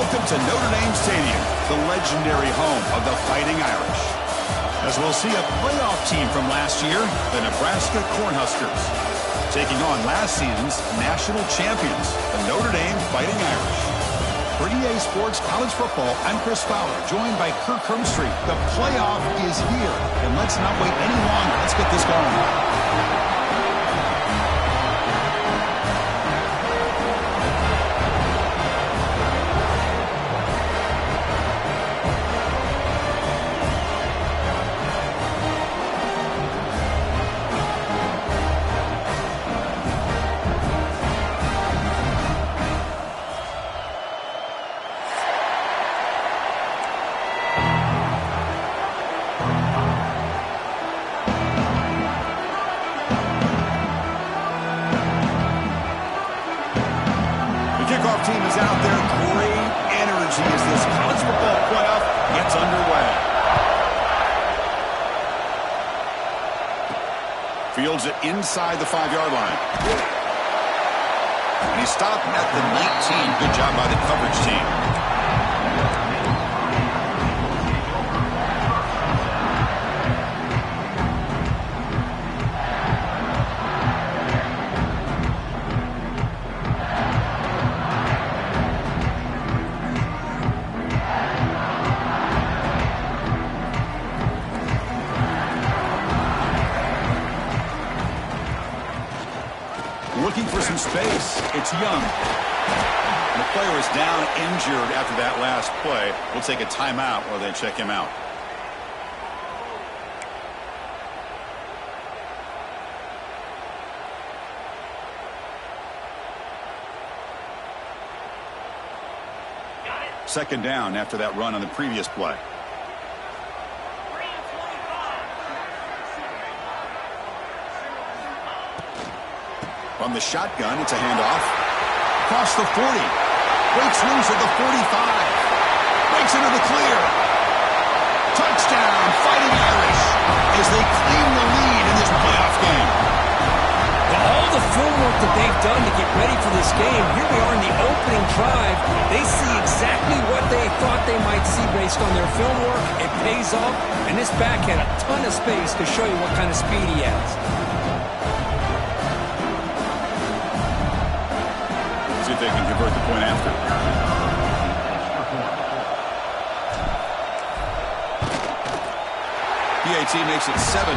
Welcome to Notre Dame Stadium, the legendary home of the Fighting Irish. As we'll see a playoff team from last year, the Nebraska Cornhuskers, taking on last season's national champions, the Notre Dame Fighting Irish. For EA Sports College Football, I'm Chris Fowler, joined by Kirk Hermstreet. The playoff is here, and let's not wait any longer. Let's get this going. Team is out there. Great energy as this college football playoff gets underway. Fields it inside the 5-yard line. And he stopped at the 19. Good job by the coverage team. Looking for some space. It's Young. The player is down injured after that last play. We'll take a timeout while they check him out. Second down after that run on the previous play. From the shotgun, it's a handoff. Across the 40. Breaks loose at the 45. Breaks into the clear. Touchdown, Fighting Irish, as they claim the lead in this playoff game. Well, all the film work that they've done to get ready for this game, here we are in the opening drive. They see exactly what they thought they might see based on their film work. It pays off, and this back had a ton of space to show you what kind of speed he has. See if they can convert the point after. PAT makes it 7-0.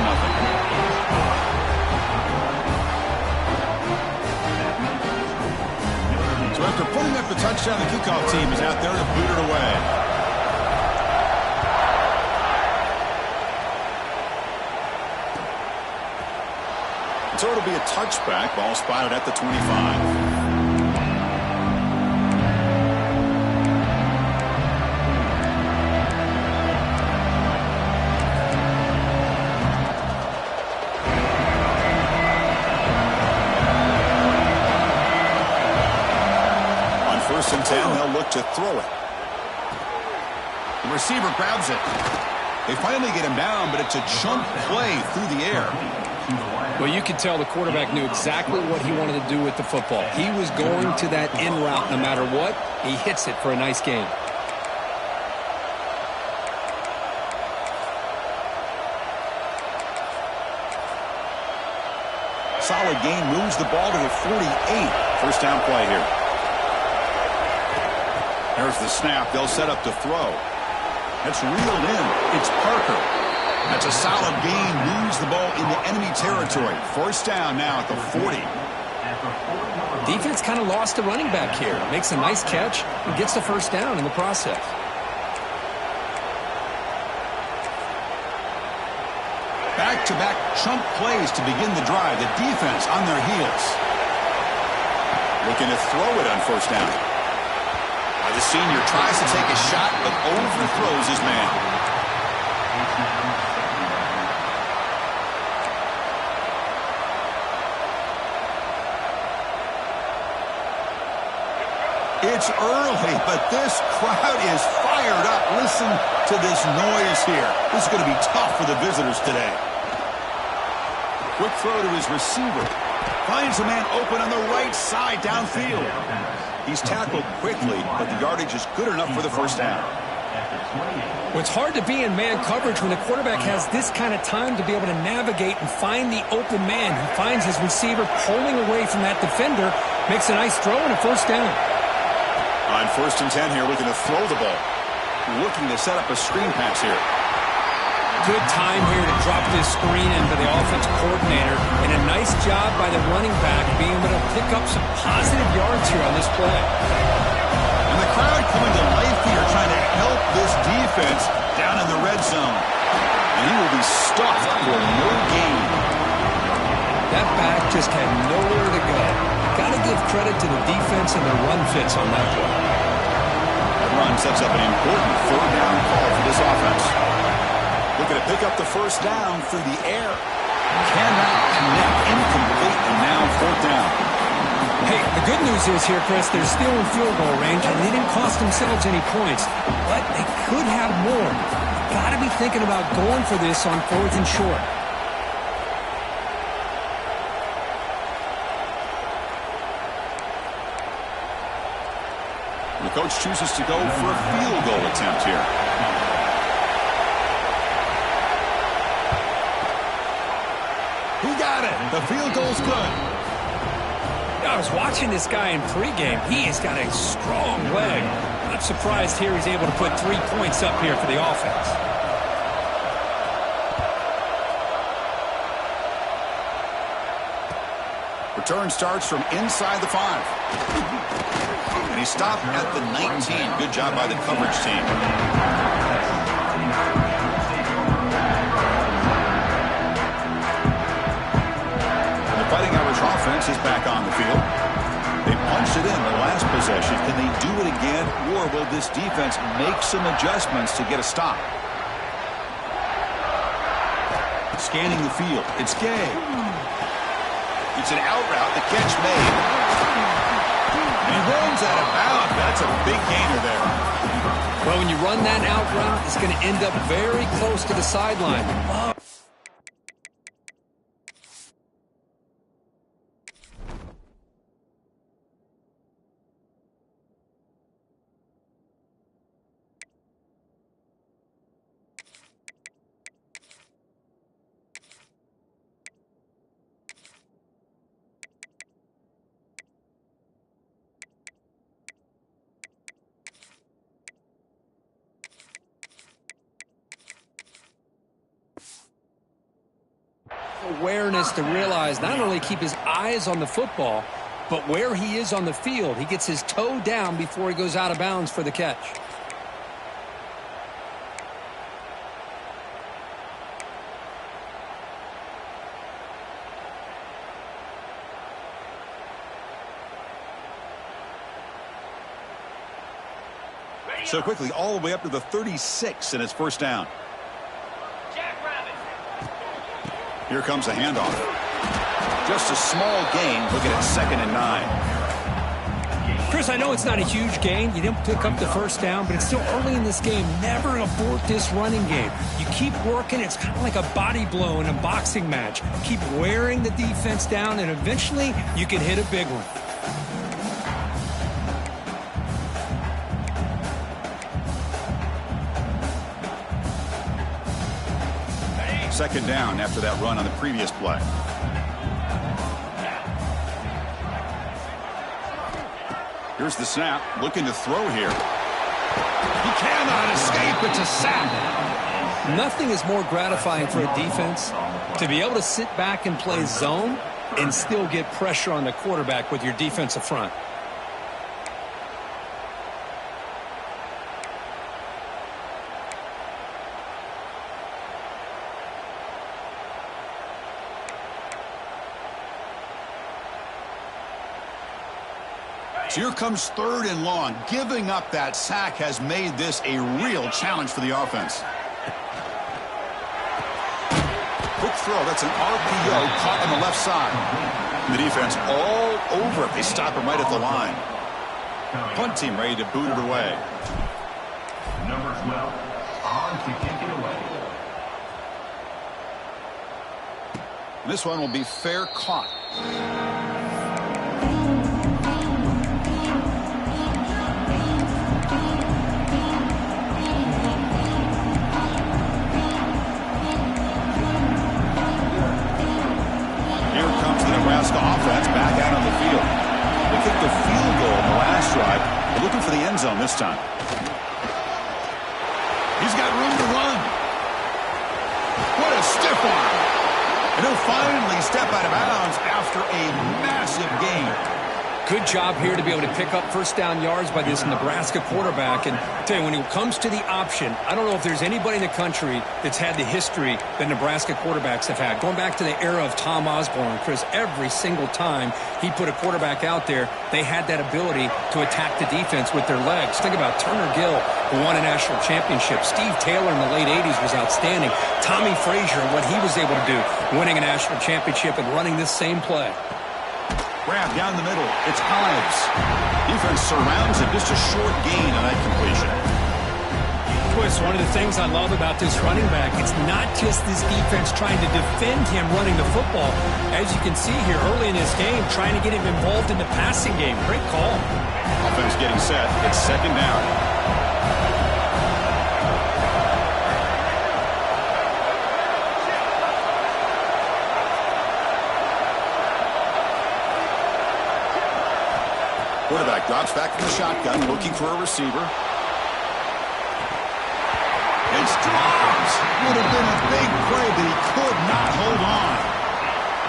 So after putting up the touchdown, the kickoff team is out there to boot it away. So it'll be a touchback. Ball spotted at the 25. And 10, they'll look to throw it. The receiver grabs it. They finally get him down, but it's a chunk play through the air. Well, you could tell the quarterback knew exactly what he wanted to do with the football. He was going to that in route no matter what. He hits it for a nice gain. Solid gain, moves the ball to the 48. First down play here. There's the snap. They'll set up to throw. That's reeled in. It's Parker. That's a solid gain. Moves the ball into enemy territory. First down now at the 40. Defense kind of lost the running back here. Makes a nice catch and gets the first down in the process. Back-to-back chunk plays to begin the drive. The defense on their heels. Looking to throw it on first down. The senior tries to take a shot, but overthrows his man. It's early, but this crowd is fired up. Listen to this noise here. This is going to be tough for the visitors today. Quick throw to his receiver. Finds a man open on the right side downfield. He's tackled quickly, but the yardage is good enough for the first down. Well, it's hard to be in man coverage when the quarterback has this kind of time to be able to navigate and find the open man. He finds his receiver pulling away from that defender, makes a nice throw and a first down. On 1st and 10 here, looking to throw the ball. Looking to set up a screen pass here. Good time here to drop this screen into the offensive coordinator, and a nice job by the running back being able to pick up some positive yards here on this play. And the crowd coming to life here, trying to help this defense down in the red zone. And he will be stuffed for no gain. That back just had nowhere to go. Got to give credit to the defense and the run fits on that play. That run sets up an important 3rd down call for this offense. Looking to pick up the first down through the air. Cannot connect, incomplete, and now 4th down. Hey, the good news is here, Chris, they're still in field goal range, and they didn't cost themselves any points. But they could have more. Got to be thinking about going for this on 4th and short. The coach chooses to go for a field goal attempt here. He got it. The field goal's good. I was watching this guy in pregame. He has got a strong leg. Not surprised here he's able to put 3 points up here for the offense. Return starts from inside the 5. And he stopped at the 19. Good job by the coverage team. Fighting Irish offense is back on the field. They punched it in the last possession. Can they do it again, or will this defense make some adjustments to get a stop? Scanning the field. It's Gay. It's an out route. The catch made. And he runs out of bounds. That's a big gainer there. Well, when you run that out route, it's going to end up very close to the sideline. Awareness to realize not only keep his eyes on the football, but where he is on the field. He gets his toe down before he goes out of bounds for the catch. So quickly, all the way up to the 36, and it's first down. Here comes the handoff. Just a small gain. Looking at 2nd and 9. Chris, I know it's not a huge gain. You didn't pick up the first down, but it's still early in this game. Never abort this running game. You keep working. It's kind of like a body blow in a boxing match. Keep wearing the defense down, and eventually you can hit a big one. Second down after that run on the previous play. Here's the snap. Looking to throw here. He cannot escape. It's a sack. Nothing is more gratifying for a defense to be able to sit back and play zone and still get pressure on the quarterback with your defensive front. So here comes 3rd and long. Giving up that sack has made this a real challenge for the offense. Quick throw. That's an RPO caught on the left side. The defense all over it. They stop him right at the line. Punt team ready to boot it away. Number 12 on to kick it away. This one will be fair caught. Nebraska offense back out on the field. They kicked the field goal in the last drive. They're looking for the end zone this time. He's got room to run. What a stiff arm. And he'll finally step out of bounds after a massive gain. Good job here to be able to pick up first down yards by this Nebraska quarterback. And I tell you, when it comes to the option, I don't know if there's anybody in the country that's had the history that Nebraska quarterbacks have had. Going back to the era of Tom Osborne, Chris, every single time he put a quarterback out there, they had that ability to attack the defense with their legs. Think about Turner Gill, who won a national championship. Steve Taylor in the late 80s was outstanding. Tommy Frazier, what he was able to do, winning a national championship and running this same play. Grab down the middle. It's Ives. Defense surrounds him. Just a short gain on that completion. Chris, one of the things I love about this running back, it's not just this defense trying to defend him running the football. As you can see here early in this game, trying to get him involved in the passing game. Great call. Offense getting set. It's second down. Quarterback drops back from the shotgun, looking for a receiver. It's dropped. Would have been a big play, but he could not hold on.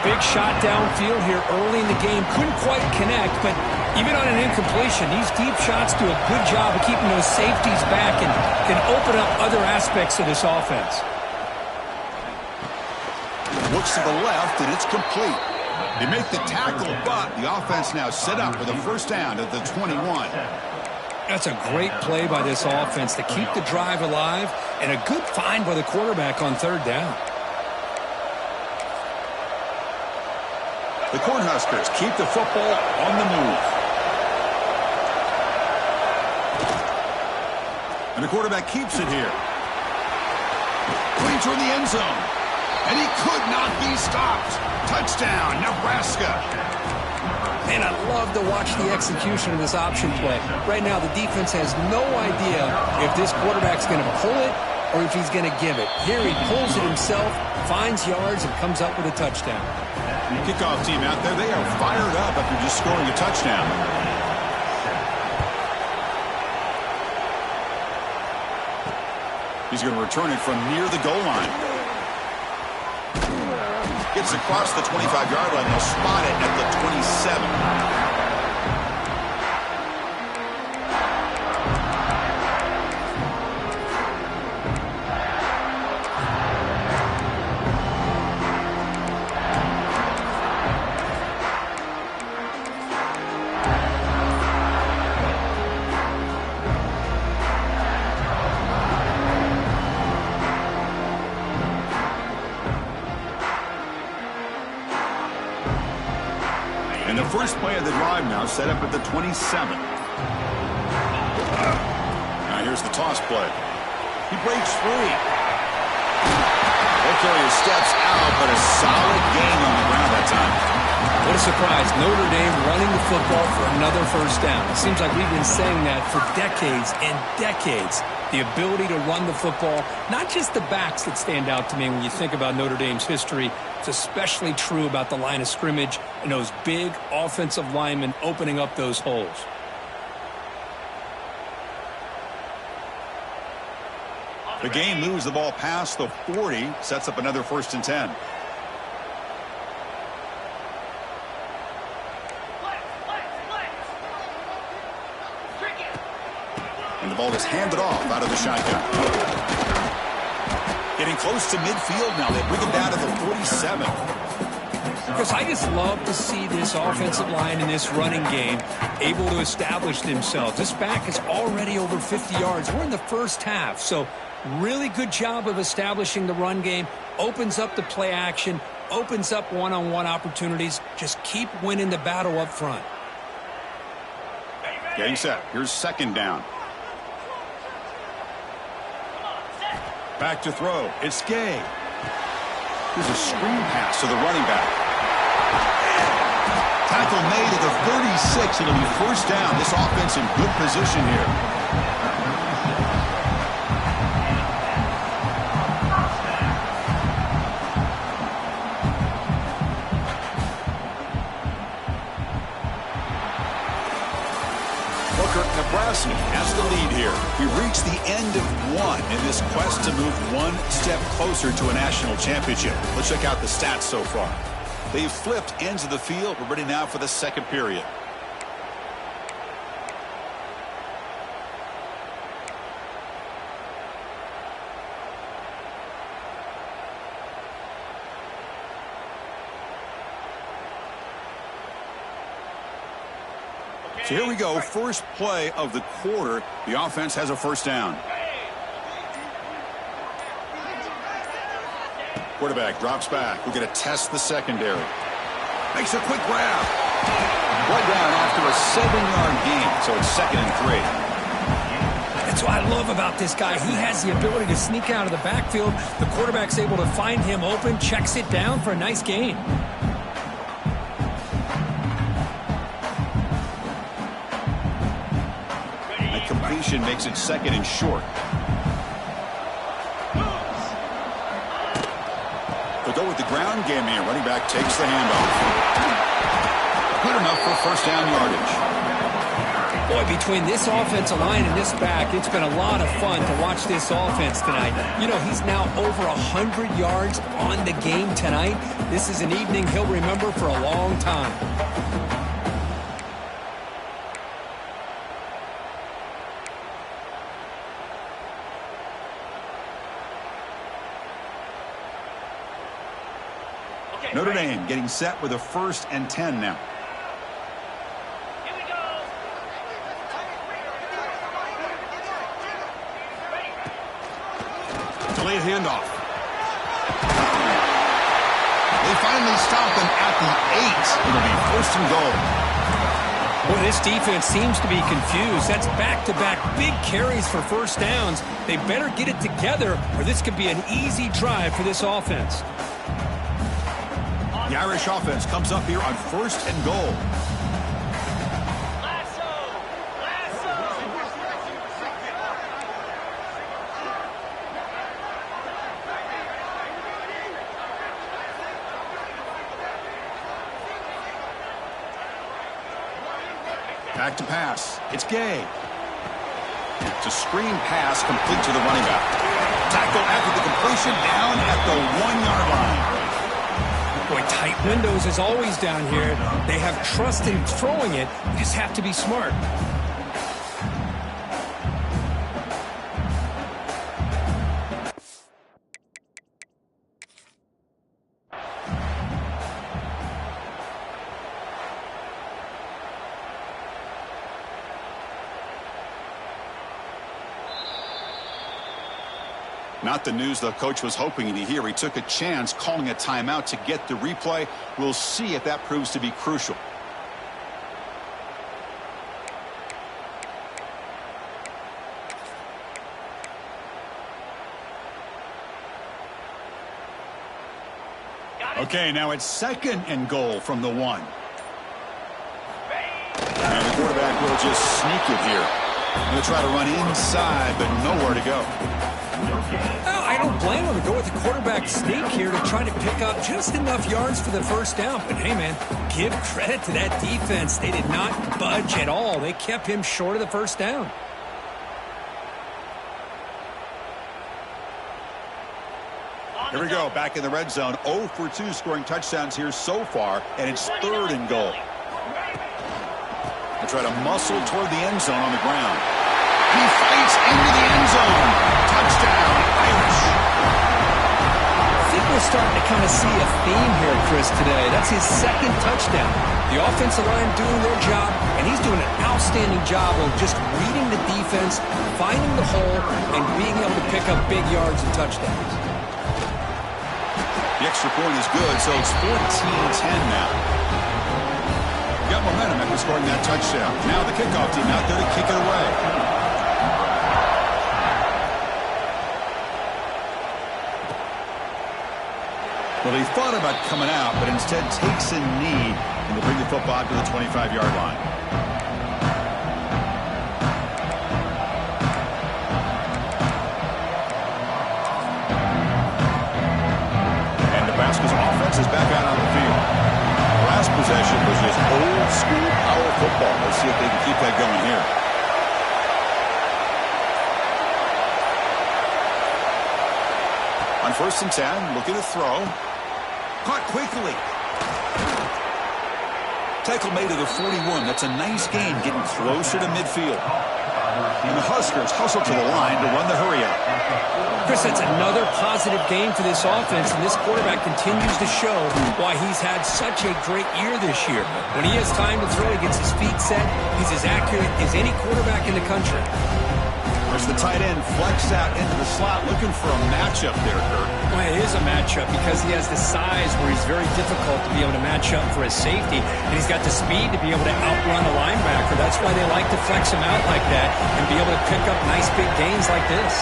Big shot downfield here early in the game. Couldn't quite connect, but even on an incompletion, these deep shots do a good job of keeping those safeties back and can open up other aspects of this offense. Looks to the left, and it's complete. They make the tackle, but the offense now set up for the first down at the 21. That's a great play by this offense to keep the drive alive, and a good find by the quarterback on third down. The Cornhuskers keep the football on the move. And the quarterback keeps it here. Going toward the end zone. And he could not be stopped. Touchdown, Nebraska. Man, I love to watch the execution of this option play. Right now, the defense has no idea if this quarterback's going to pull it or if he's going to give it. Here he pulls it himself, finds yards, and comes up with a touchdown. Kickoff team out there, they are fired up after just scoring a touchdown. He's going to return it from near the goal line. Gets across the 25-yard line. They'll spot it at the 27. And the first play of the drive now set up at the 27. Now here's the toss play. He breaks free. Carrier steps out, but a solid gain on the ground that time. What a surprise. Notre Dame running the football for another first down. It seems like we've been saying that for decades and decades. The ability to run the football, not just the backs that stand out to me when you think about Notre Dame's history. It's especially true about the line of scrimmage and those big offensive linemen opening up those holes. The game moves the ball past the 40, sets up another 1st and 10. And the ball is handed off out of the shotgun. Getting close to midfield now. They bring him down to the 47. Because I just love to see this offensive line in this running game able to establish themselves. This back is already over 50 yards. We're in the first half, so really good job of establishing the run game. Opens up the play action, opens up one-on-one opportunities. Just keep winning the battle up front. Getting set. Here's 2nd down. Back to throw. It's Gay. Here's a screen pass to the running back. Tackle made at the 36. It'll be first down. This offense in good position here. Nebraska has the lead here. We reached the end of one in this quest to move one step closer to a national championship. Let's check out the stats so far. They've flipped ends of the field. We're ready now for the second period. So here we go, first play of the quarter. The offense has a first down. Quarterback drops back. We're going to test the secondary. Makes a quick grab. Right down after a 7-yard gain, so it's 2nd and 3. That's what I love about this guy. He has the ability to sneak out of the backfield. The quarterback's able to find him open, checks it down for a nice gain. Completion makes it 2nd and short. They'll go with the ground game here. Running back takes the handoff. Good enough for first down yardage. Boy, between this offensive line and this back, it's been a lot of fun to watch this offense tonight. You know, he's now over 100 yards on the game tonight. This is an evening he'll remember for a long time. Notre Dame getting set with a 1st and 10 now. Here we go. Delayed handoff. They finally stop him at the 8. It'll be 1st and goal. Boy, this defense seems to be confused. That's back-to-back big carries for first downs. They better get it together, or this could be an easy drive for this offense. The Irish offense comes up here on 1st and goal. Back to pass. It's Gay. It's a screen pass complete to the running back. Tackle after the completion down at the 1-yard line. Boy, tight windows is always down here. They have trust in throwing it. You just have to be smart. Not the news the coach was hoping to hear. He took a chance calling a timeout to get the replay. We'll see if that proves to be crucial. Okay, now it's 2nd and goal from the 1. And the quarterback will just sneak it here. He'll try to run inside, but nowhere to go. I don't blame him to go with the quarterback sneak here to try to pick up just enough yards for the first down. But hey, man, give credit to that defense. They did not budge at all. They kept him short of the first down. Here we go, back in the red zone. 0 for 2 scoring touchdowns here so far, and it's 3rd and goal. They try to muscle toward the end zone on the ground. He fights into the end zone. Touchdown, Irish. I think we're starting to kind of see a theme here, Chris, today. That's his 2nd touchdown. The offensive line doing their job, and he's doing an outstanding job of just reading the defense, finding the hole, and being able to pick up big yards and touchdowns. The extra point is good, so it's 14-10 now. Got momentum after scoring that touchdown. Now the kickoff team out there to kick it away. Well, he thought about coming out, but instead takes a knee, and they bring the football to the 25-yard line. And Nebraska's offense is back out on the field. The last possession was just old-school power football. Let's see if they can keep that going here. On 1st and 10, looking to throw. Caught quickly. Tackle made at the 41. That's a nice gain, getting closer to midfield. And the Huskers hustle to the line to run the hurry-up. Chris, that's another positive game for this offense, and this quarterback continues to show why he's had such a great year this year. When he has time to throw, he gets his feet set. He's as accurate as any quarterback in the country. There's the tight end flexed out into the slot, looking for a matchup there, Kurt. Well, it is a matchup because he has the size where he's very difficult to be able to match up for his safety, and he's got the speed to be able to outrun a linebacker. That's why they like to flex him out like that and be able to pick up nice big gains like this.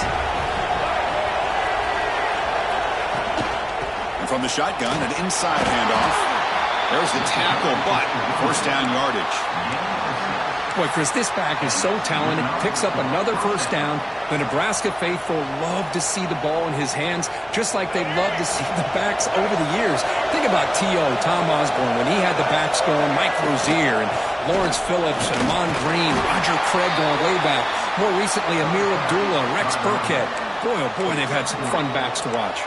And from the shotgun, an inside handoff. There's the tackle, but 1st down yardage. Boy, Chris, this back is so talented. Picks up another 1st down. The Nebraska faithful love to see the ball in his hands, just like they love to see the backs over the years. Think about T.O., Tom Osborne, when he had the backs going, Mike Rozier, and Lawrence Phillips, and Amon Green, Roger Craig going way back. More recently, Amir Abdullah, Rex Burkhead. Boy, oh boy, they've had some fun backs to watch.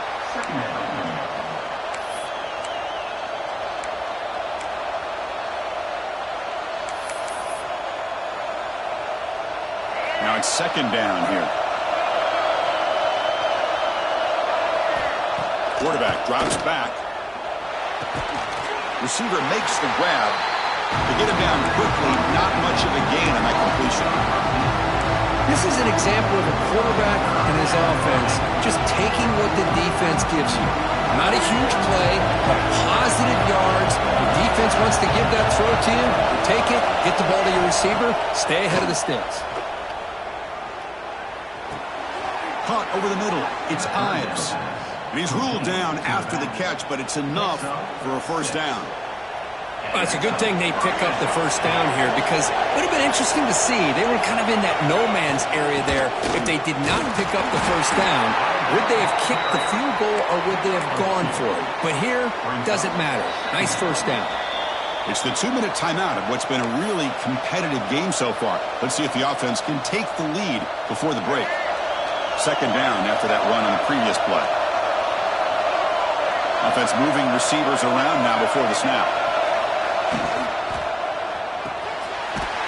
Now it's 2nd down here. Quarterback drops back. Receiver makes the grab. They get him down quickly. Not much of a gain on that completion. This is an example of a quarterback and his offense just taking what the defense gives you. Not a huge play, but positive yards. The defense wants to give that throw to you. You take it, get the ball to your receiver, stay ahead of the sticks. Caught over the middle. It's Ives. And he's ruled down after the catch, but it's enough for a 1st down. Well, it's a good thing they pick up the 1st down here because it would have been interesting to see. They were kind of in that no-man's area there. If they did not pick up the 1st down, would they have kicked the field goal or would they have gone for it? But here, it doesn't matter. Nice 1st down. It's the 2-minute timeout of what's been a really competitive game so far. Let's see if the offense can take the lead before the break. 2nd down after that run on the previous play. Offense moving receivers around now before the snap.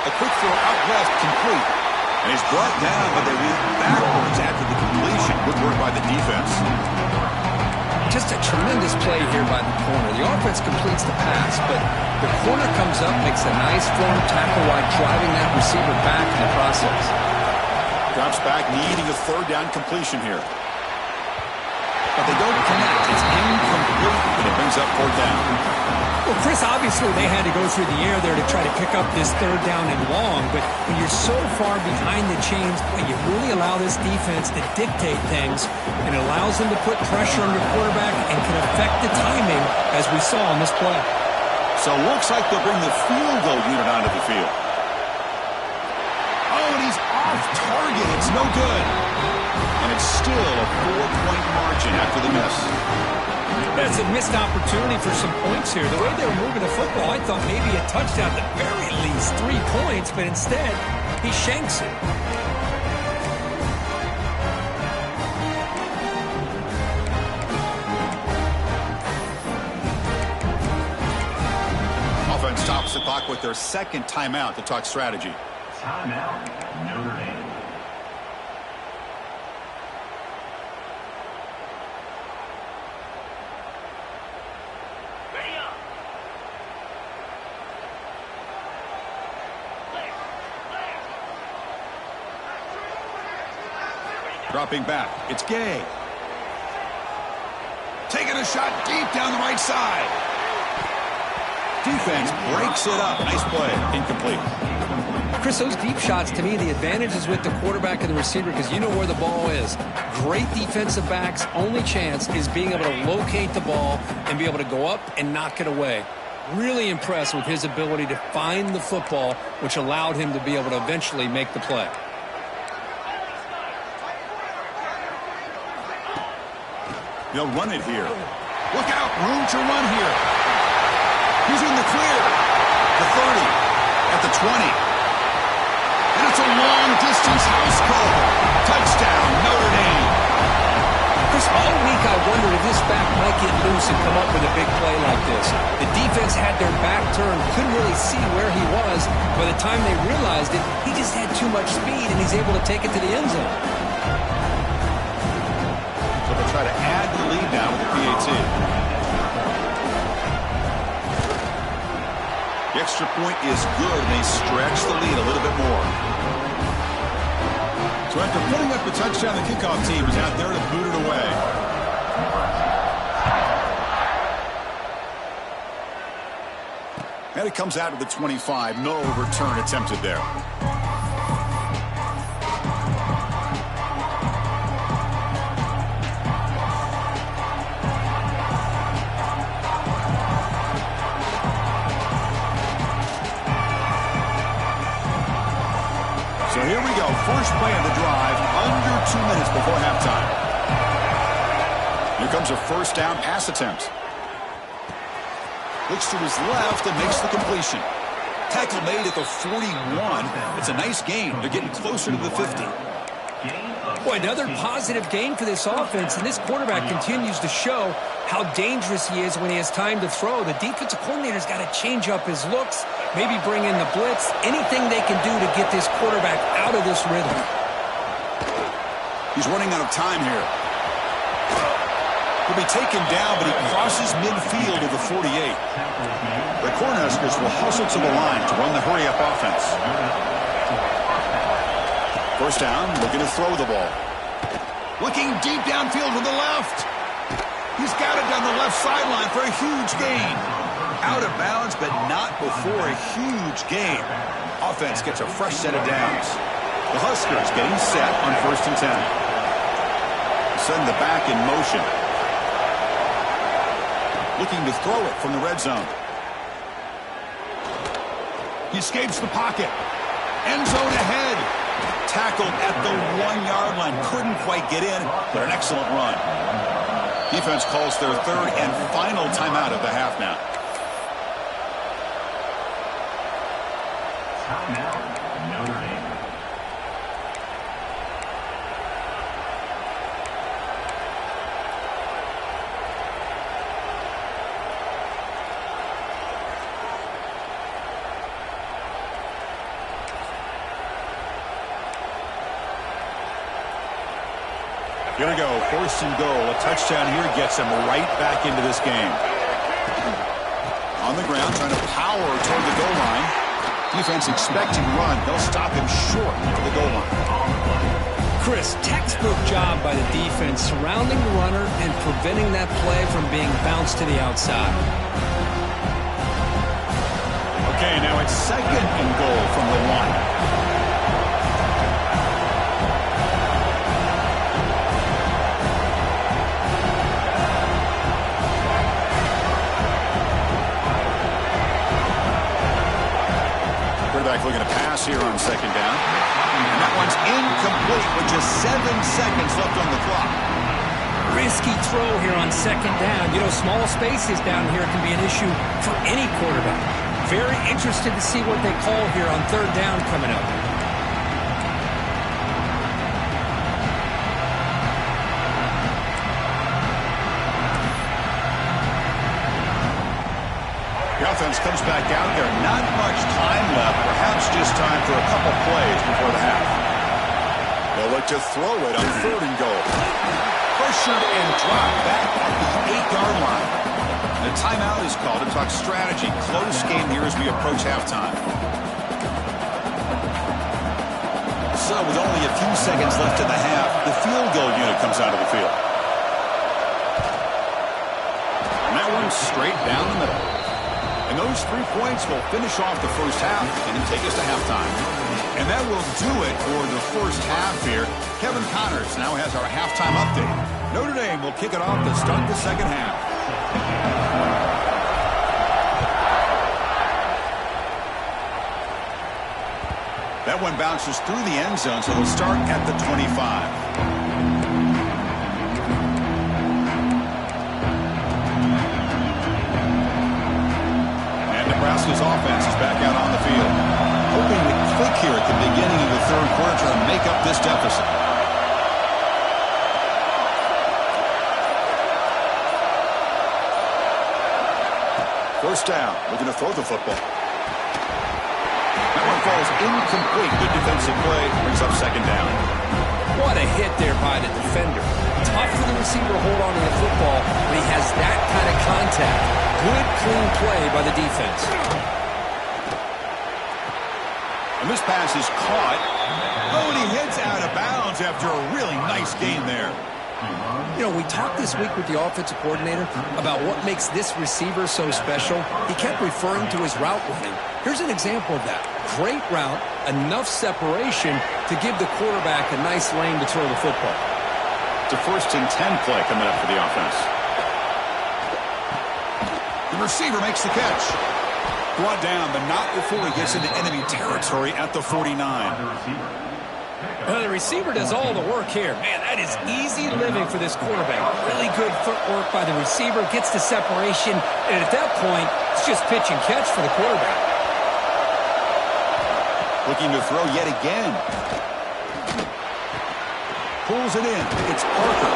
A quick throw out left, complete. And he's brought down, but they went backwards after the completion. Good work by the defense. Just a tremendous play here by the corner. The offense completes the pass, but the corner comes up, makes a nice form tackle while driving that receiver back in the process. Drops back, needing a 3rd down completion here. But they don't connect. It's incomplete, and it brings up 4th down. Well, Chris, obviously they had to go through the air there to try to pick up this 3rd down and long, but when you're so far behind the chains, boy, you really allow this defense to dictate things, and it allows them to put pressure on your quarterback and can affect the timing, as we saw on this play. So it looks like they'll bring the field goal unit onto the field. Oh, and he's off target. It's no good. And it's still a 4-point margin after the miss. That's a missed opportunity for some points here. The way they were moving the football, I thought maybe a touchdown, at the very least 3 points, but instead, he shanks it. Offense stops the clock with their 2nd timeout to talk strategy. Timeout, Notre Dame. Dropping back. It's Gay. Taking a shot deep down the right side. Defense breaks it up. Nice play. Incomplete. Chris, those deep shots, to me, the advantage is with the quarterback and the receiver because you know where the ball is. Great defensive backs' only chance is being able to locate the ball and be able to go up and knock it away. Really impressed with his ability to find the football, which allowed him to be able to eventually make the play. They'll run it here. Look out, room to run here. He's in the clear. The 30, at the 20. And it's a long-distance house call. Touchdown, Notre Dame. Chris, all week I wondered if this back might get loose and come up with a big play like this. The defense had their back turned, couldn't really see where he was. By the time they realized it, he just had too much speed, and he's able to take it to the end zone. So they'll try to add the lead now with the PAT. The extra point is good, and they stretch the lead a little bit more. So after putting up the touchdown, the kickoff team is out there to boot it away. And it comes out to the 25. No return attempted there. So here we go. First play of the drive, under 2 minutes before halftime. Here comes a first down pass attempt. Looks to his left and makes the completion. Tackle made at the 41. It's a nice gain. They're getting closer to the 50. Boy, another positive gain for this offense, and this quarterback continues to show how dangerous he is when he has time to throw. The defensive coordinator's got to change up his looks, maybe bring in the blitz, anything they can do to get this quarterback out of this rhythm. He's running out of time here. He'll be taken down, but he crosses midfield to the 48. The Cornhuskers will hustle to the line to run the hurry-up offense. First down, looking to throw the ball. Looking deep downfield to the left. He's got it down the left sideline for a huge gain. Out of bounds, but not before a huge gain. Offense gets a fresh set of downs. The Huskers getting set on 1st and 10. Send the back in motion. Looking to throw it from the red zone. He escapes the pocket. End zone ahead. Tackled at the 1-yard line. Couldn't quite get in, but an excellent run. Defense calls their third and final timeout of the half now. Timeout, Notre Dame. Here we go, 1st and goal. A touchdown here gets him right back into this game. On the ground, trying to power toward the goal line. Defense expecting run. They'll stop him short of the goal line. Chris, textbook job by the defense surrounding the runner and preventing that play from being bounced to the outside. Okay, now it's 2nd and goal from the 1. Looking to pass here on 2nd down. And that one's incomplete with just 7 seconds left on the clock. Risky throw here on 2nd down. You know, small spaces down here can be an issue for any quarterback. Very interested to see what they call here on 3rd down coming up. The offense comes back out there. Not much time left. Perhaps just time for a couple plays before the half. They'll look to throw it on 3rd and goal. Pressured and dropped back at the 8-yard line. And a timeout is called to talk strategy. Close game here as we approach halftime. So with only a few seconds left in the half, the field goal unit comes out of the field. And that one's straight down the middle. And those 3 points will finish off the first half and take us to halftime. And that will do it for the first half here. Kevin Connors now has our halftime update. Notre Dame will kick it off to start the second half. That one bounces through the end zone, so they'll start at the 25. Nebraska's offense is back out on the field, hoping to click here at the beginning of the third quarter to make up this deficit. First down, looking to throw the football. That one falls incomplete. Good defensive play, brings up second down. What a hit there by the defender. Tough for the receiver to hold on to the football, but he has that kind of contact. Good, clean play by the defense. And this pass is caught. Oh, and he heads out of bounds after a really nice gain there. You know, we talked this week with the offensive coordinator about what makes this receiver so special. He kept referring to his route running. Here's an example of that. Great route, enough separation to give the quarterback a nice lane to throw the football. It's a 1st and 10 play coming up for the offense. The receiver makes the catch. Brought down, but not before he gets into enemy territory at the 49. Well, the receiver does all the work here. Man, that is easy living for this quarterback. Really good footwork by the receiver, gets the separation, and at that point, it's just pitch and catch for the quarterback. Looking to throw yet again. Pulls it in. It's Parker.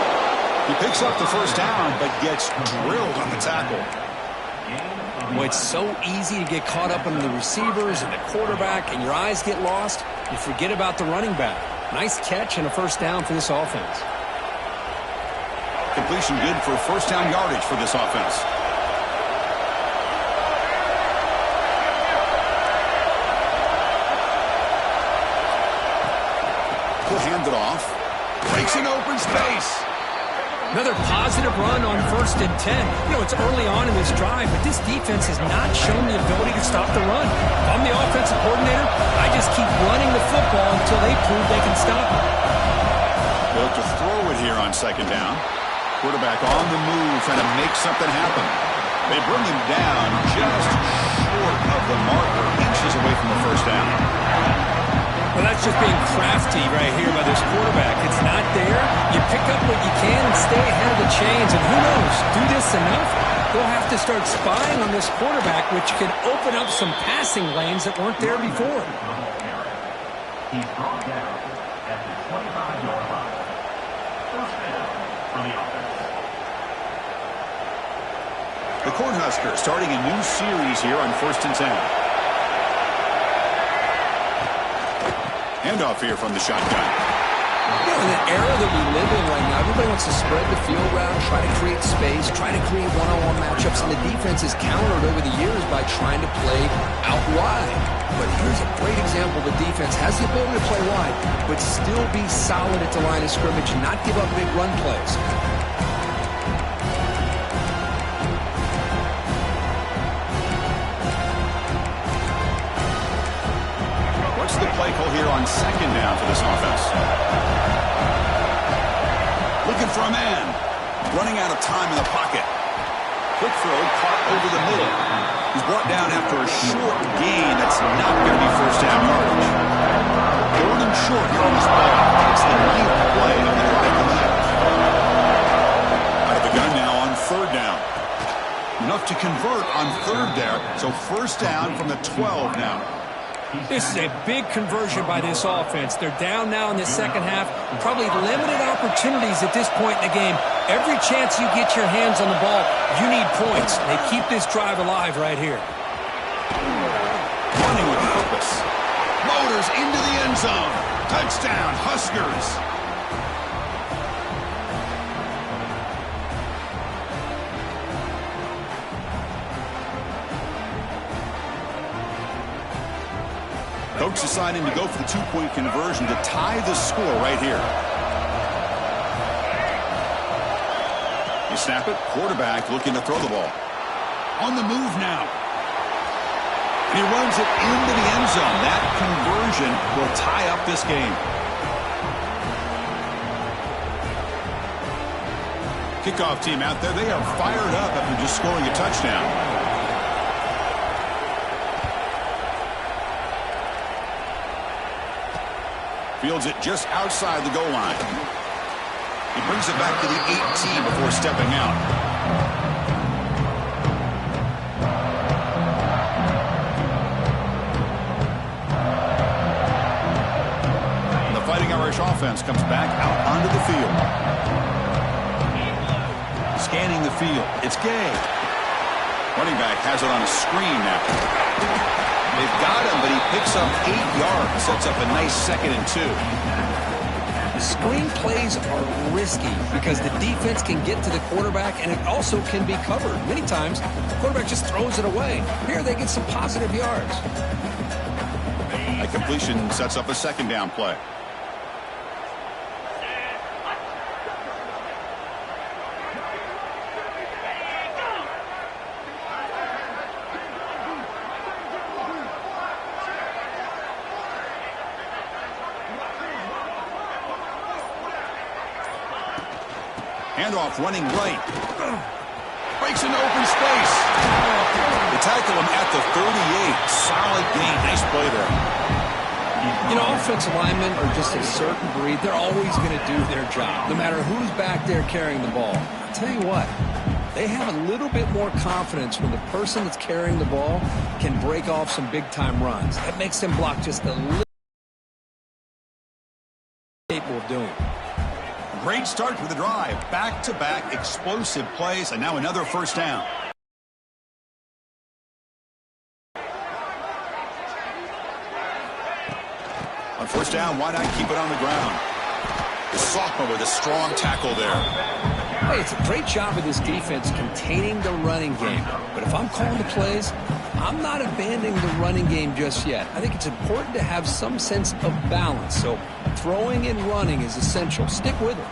He picks up the first down, but gets drilled on the tackle. Well, it's so easy to get caught up in the receivers and the quarterback, and your eyes get lost. You forget about the running back. Nice catch and a first down for this offense. Completion good for first down yardage for this offense. He'll hand it off. Breaks an open space. Another positive run on 1st and 10. You know, it's early on in this drive, but this defense has not shown the ability to stop the run. If I'm the offensive coordinator, I just keep running the football until they prove they can stop it. They'll have to throw it here on second down. Quarterback on the move, trying to make something happen. They bring him down just short of the marker, inches away from the first down. Well, that's just being crafty right here by this quarterback. It's not there. You pick up what you can and stay ahead of the chains. And who knows, do this enough, they'll have to start spying on this quarterback, which can open up some passing lanes that weren't there before. He's brought down at the 25-yard line. First down for the offense. The Cornhuskers starting a new series here on 1st and 10. Handoff here from the shotgun. You know, in the era that we live in right now, everybody wants to spread the field around, try to create space, try to create one-on-one matchups, and the defense has countered over the years by trying to play out wide. But here's a great example. The defense has the ability to play wide, but still be solid at the line of scrimmage and not give up big run plays. The play call here on second down for this offense. Looking for a man. Running out of time in the pocket. Quick throw, caught over the middle. He's brought down after a short gain. That's not going to be first down yardage. Third and short here on this ball. It's the 9th play of the drive coming up. Out of the gun now on third down. Enough to convert on third there. So first down from the 12 now. This is a big conversion by this offense. They're down now in the second half. Probably limited opportunities at this point in the game. Every chance you get your hands on the ball, you need points. They keep this drive alive right here. Running with purpose. Motors into the end zone. Touchdown, Huskers. Coach deciding to go for the two-point conversion to tie the score right here. You snap it, quarterback looking to throw the ball. On the move now. And he runs it into the end zone. That conversion will tie up this game. Kickoff team out there, they are fired up after just scoring a touchdown. Fields it just outside the goal line. He brings it back to the 18 before stepping out. Fighting Irish offense comes back out onto the field. Scanning the field. It's Gay. Running back has it on a screen now. They've got him, but he picks up 8 yards. Sets up a nice 2nd and 2. Screen plays are risky because the defense can get to the quarterback, and it also can be covered. Many times, the quarterback just throws it away. Here, they get some positive yards. A completion sets up a 2nd down play. Handoff running right. Breaks into open space. They tackle him at the 38. Solid gain. Nice play there. You know, offensive linemen are just a certain breed. They're always going to do their job, no matter who's back there carrying the ball. I'll tell you what, they have a little bit more confidence when the person that's carrying the ball can break off some big-time runs. That makes them block just a little capable of doing. Great start to the drive. Back-to-back explosive plays, and now another 1st down. On 1st down, why not keep it on the ground? The sophomore with a strong tackle there. Hey, it's a great job of this defense containing the running game. But if I'm calling the plays, I'm not abandoning the running game just yet. I think it's important to have some sense of balance. So throwing and running is essential. Stick with it.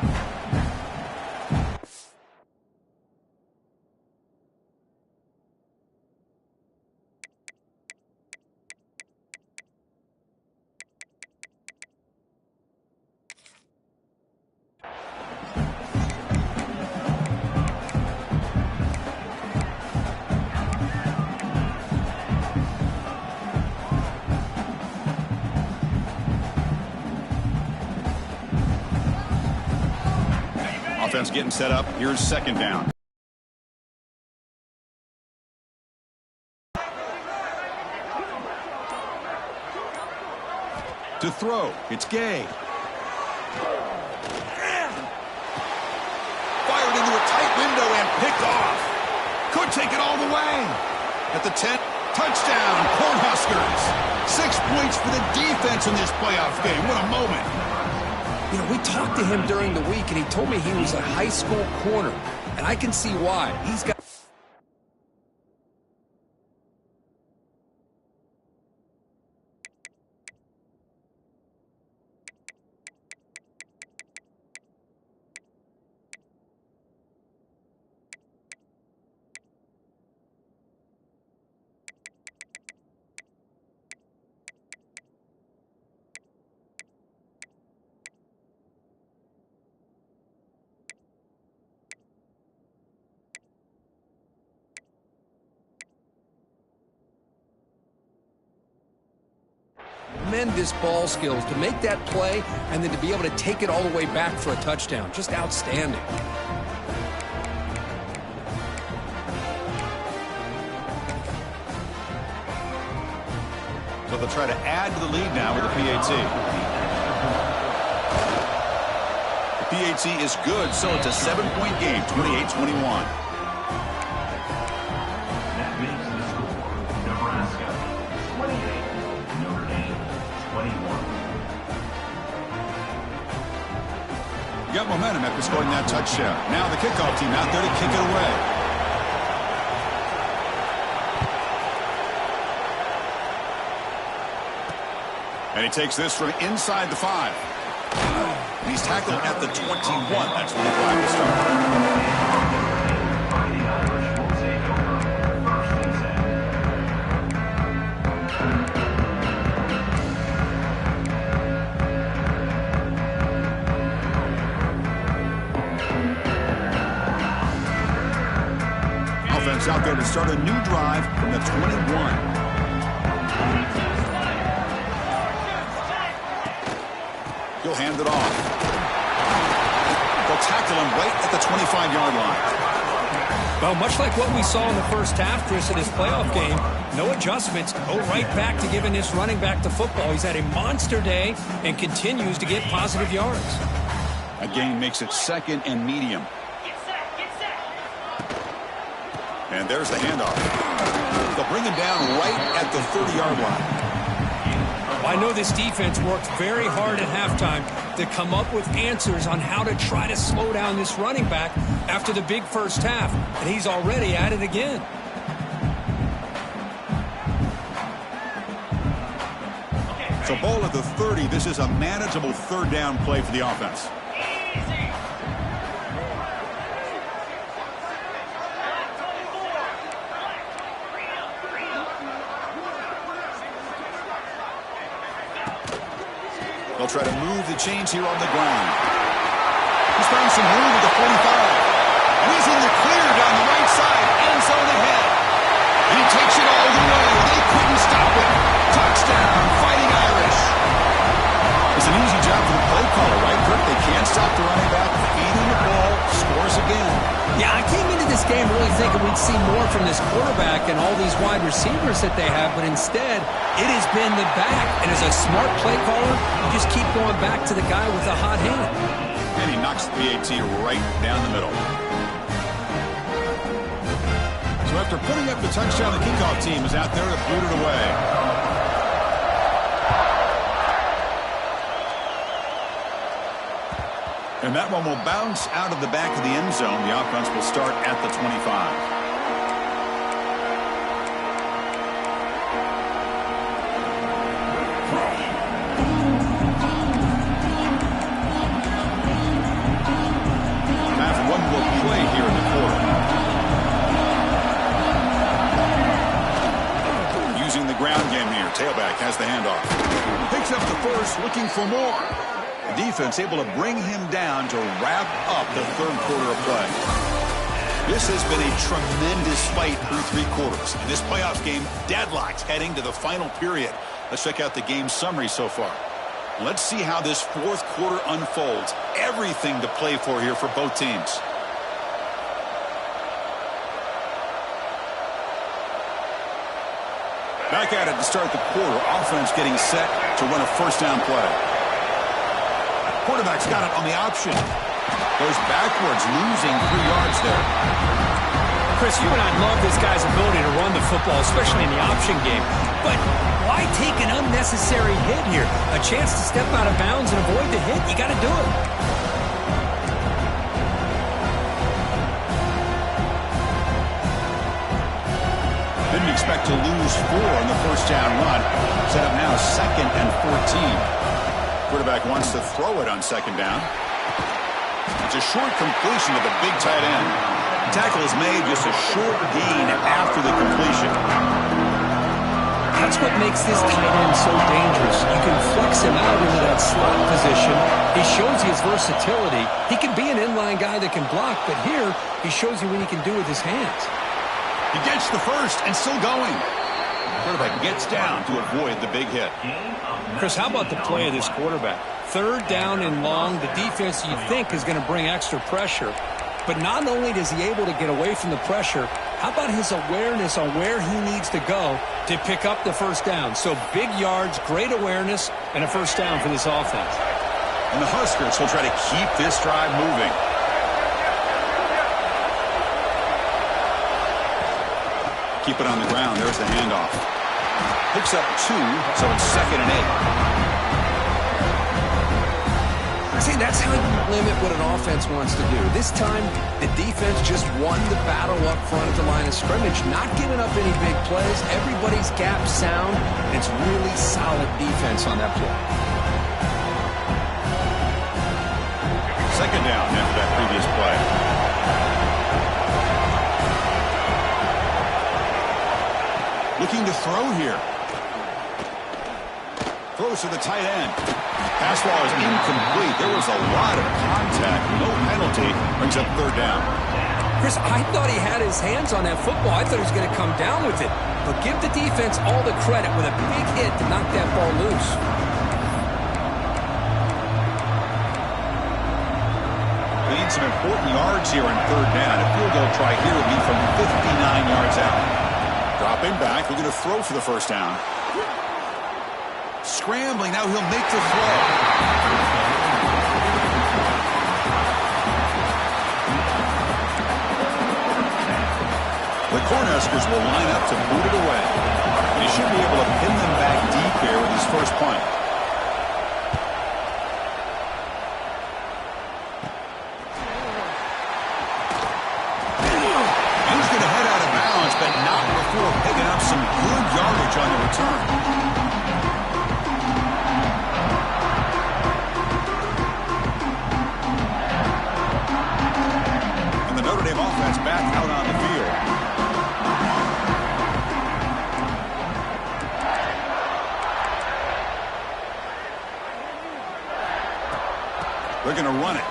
Offense getting set up. Here's 2nd down. To throw, it's Gay. Fired into a tight window and picked off. Could take it all the way. At the 10, touchdown, Cornhuskers. 6 points for the defense in this playoff game. What a moment. You know, we talked to him during the week, and he told me he was a high school corner, and I can see why. He's got... Tremendous ball skills to make that play and then to be able to take it all the way back for a touchdown. Just outstanding. So they'll try to add to the lead now with the PAT. The PAT is good, so it's a 7-point game, 28-21. That makes the score Nebraska 28, Notre Dame 21. You got momentum after scoring that touchdown. Now the kickoff team out there to kick it away. And he takes this from inside the 5. And he's tackled at the 21. That's where the drive will start. The Irish will take over 1st and 10. offense out there to start a new drive from the 21. He'll hand it off. They'll tackle him right at the 25-yard line. Well, much like what we saw in the first half, Chris, in his playoff game, no adjustments, go right back to giving this running back the football. He's had a monster day and continues to get positive yards. A gain makes it 2nd and medium. Get set. And there's the handoff. They'll bring him down right at the 30-yard line. I know this defense worked very hard at halftime to come up with answers on how to try to slow down this running back after the big first half, and he's already at it again. So ball at the 30. This is a manageable 3rd down play for the offense. They'll try to move the chains here on the ground. He's found some room at the 45. And he's in the clear down the right side. End zone ahead. He takes it all the way. They couldn't stop him. Touchdown, Fighting Irish. It's an easy job for the play caller, right, Kirk? They can't stop the running back. Feeding the ball. Scores again. Yeah, I came into this game really thinking we'd see more from this quarterback and all these wide receivers that they have, but instead, it has been the back. And as a smart play caller, you just keep going back to the guy with the hot hand. And he knocks the PAT right down the middle. So after putting up the touchdown, the kickoff team is out there to boot it away. And that one will bounce out of the back of the end zone. The offense will start at the 25. Tailback has the handoff. Picks up the first, looking for more. The defense able to bring him down to wrap up the 3rd quarter of play. This has been a tremendous fight through 3 quarters. In this playoff game, deadlocked heading to the final period. Let's check out the game summary so far. Let's see how this 4th quarter unfolds. Everything to play for here for both teams. Back at it to start the quarter. Offense getting set to run a 1st down play. Quarterback's got it on the option. Goes backwards, losing 3 yards there. Chris, you and I love this guy's ability to run the football, especially in the option game. But why take an unnecessary hit here? A chance to step out of bounds and avoid the hit? You got to do it. Didn't expect to lose 4 on the 1st down run. Set up now 2nd and 14. Quarterback wants to throw it on 2nd down. It's a short completion to the big tight end. The tackle is made, just a short gain after the completion. That's what makes this tight end so dangerous. You can flex him out into that slot position. He shows his versatility. He can be an inline guy that can block, but here he shows you what he can do with his hands. He gets the first and still going. Quarterback gets down to avoid the big hit. Chris, how about the play of this quarterback? 3rd down and long. The defense you think is going to bring extra pressure. But not only is he able to get away from the pressure, how about his awareness on where he needs to go to pick up the 1st down? So big yards, great awareness, and a 1st down for this offense. And the Huskers will try to keep this drive moving. Keep it on the ground. There's the handoff. Picks up 2, so it's 2nd and 8. See, that's how you limit what an offense wants to do. This time, the defense just won the battle up front at the line of scrimmage, not giving up any big plays. Everybody's gap sound. It's really solid defense on that play. 2nd down after that previous play. Looking to throw here. Throws to the tight end. Pass ball is incomplete. There was a lot of contact. No penalty. Brings up 3rd down. Chris, I thought he had his hands on that football. I thought he was going to come down with it. But give the defense all the credit with a big hit to knock that ball loose. We need some important yards here on third down. A field goal try here would be from 59 yards out. Dropping back, we're going to throw for the first down. Scrambling, now he'll make the throw. The Cornhuskers will line up to boot it away. And he should be able to pin them back deep here with his first punt. He's going to head out of bounds, but not before picking up some good yardage on the return. And the Notre Dame offense back out on the field. They're going to run it.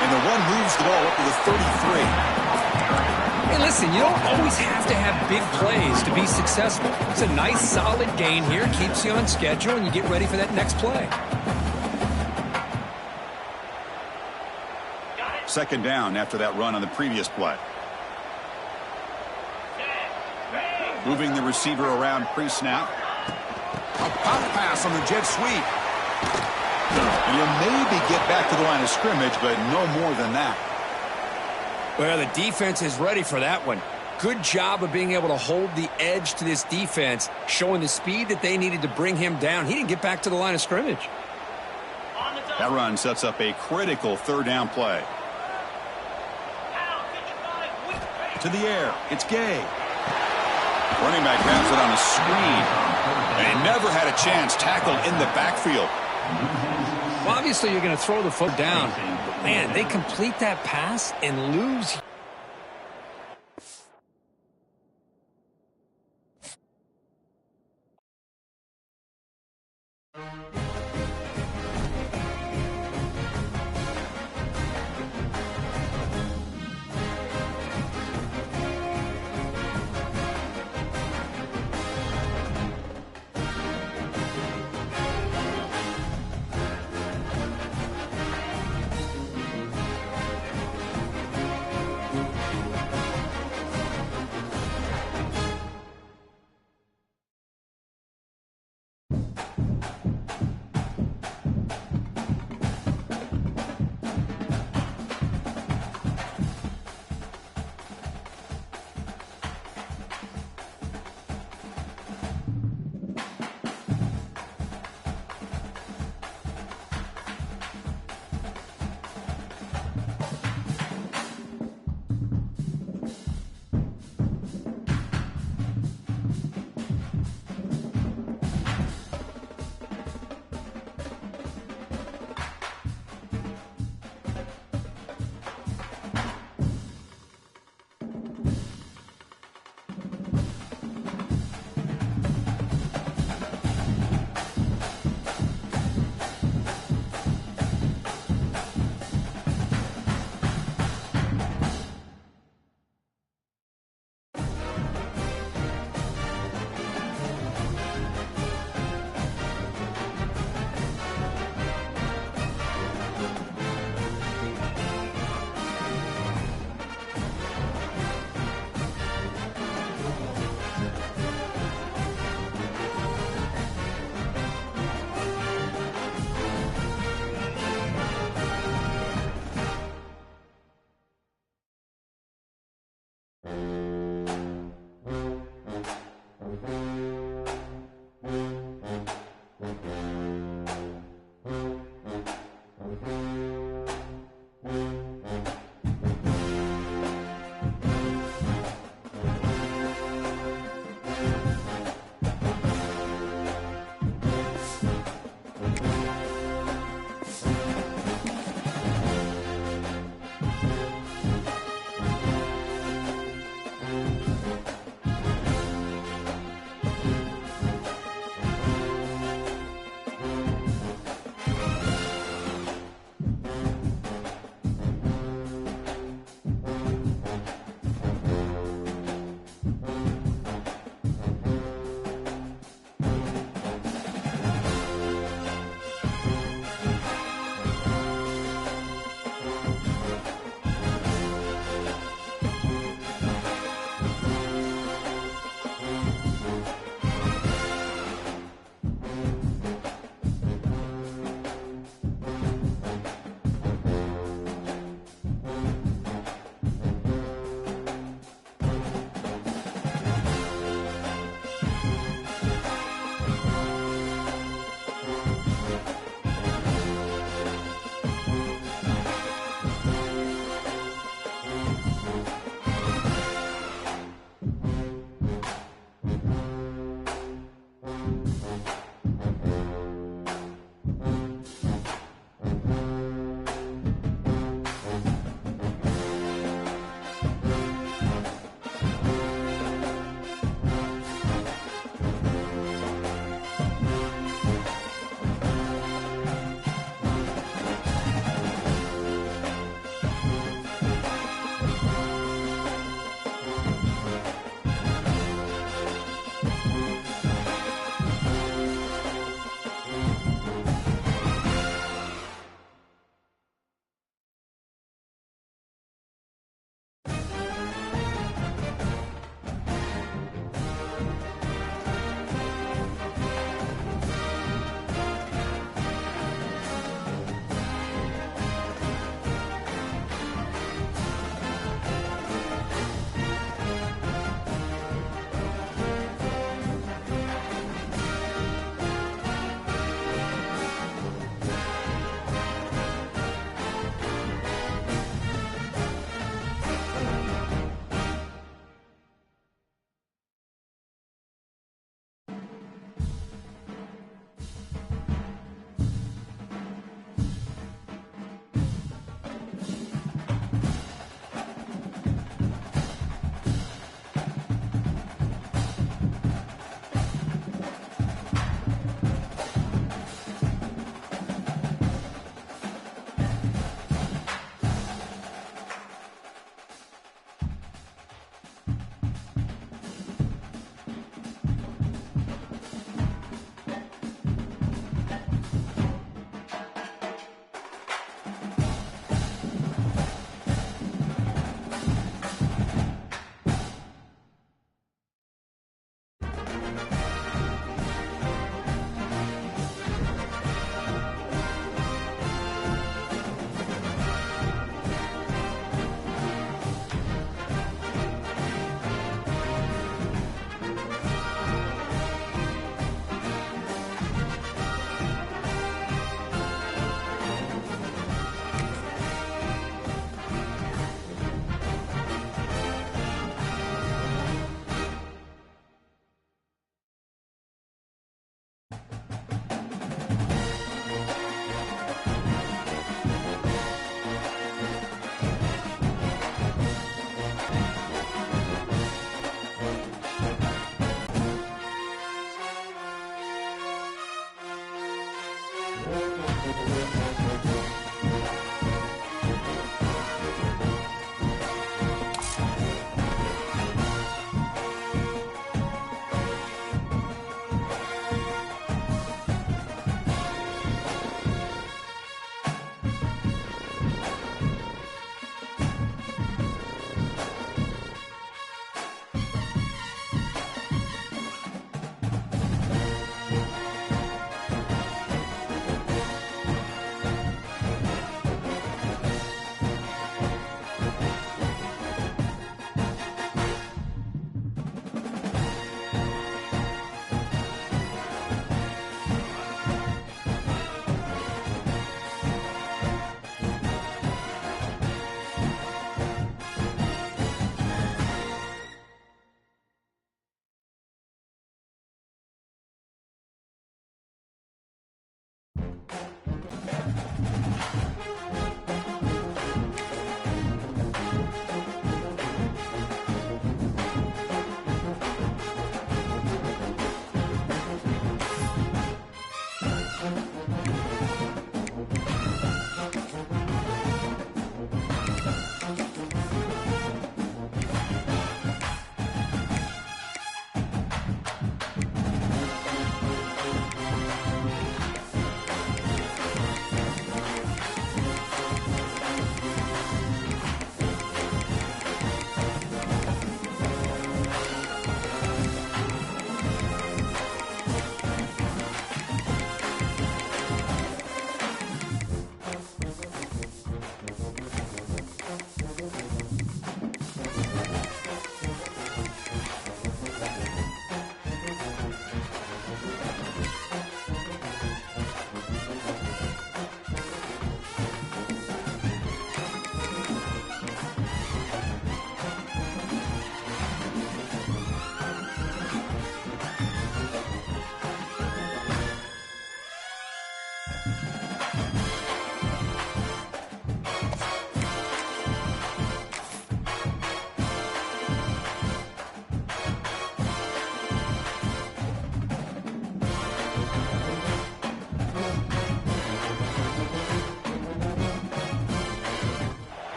And the run moves the ball up to the 33. Hey, listen, you don't always have to have big plays to be successful. It's a nice, solid gain here. Keeps you on schedule, and you get ready for that next play. Second down after that run on the previous play. Moving the receiver around pre-snap. A pop pass on the jet sweep. And he'll maybe get back to the line of scrimmage, but no more than that. Well, the defense is ready for that one. Good job of being able to hold the edge to this defense, showing the speed that they needed to bring him down. He didn't get back to the line of scrimmage. That run sets up a critical third down play. To the air, it's Gay. Running back grabs it on a screen. And he never had a chance tackled in the backfield. Well, obviously, you're going to throw the foot down. But man, they complete that pass and lose.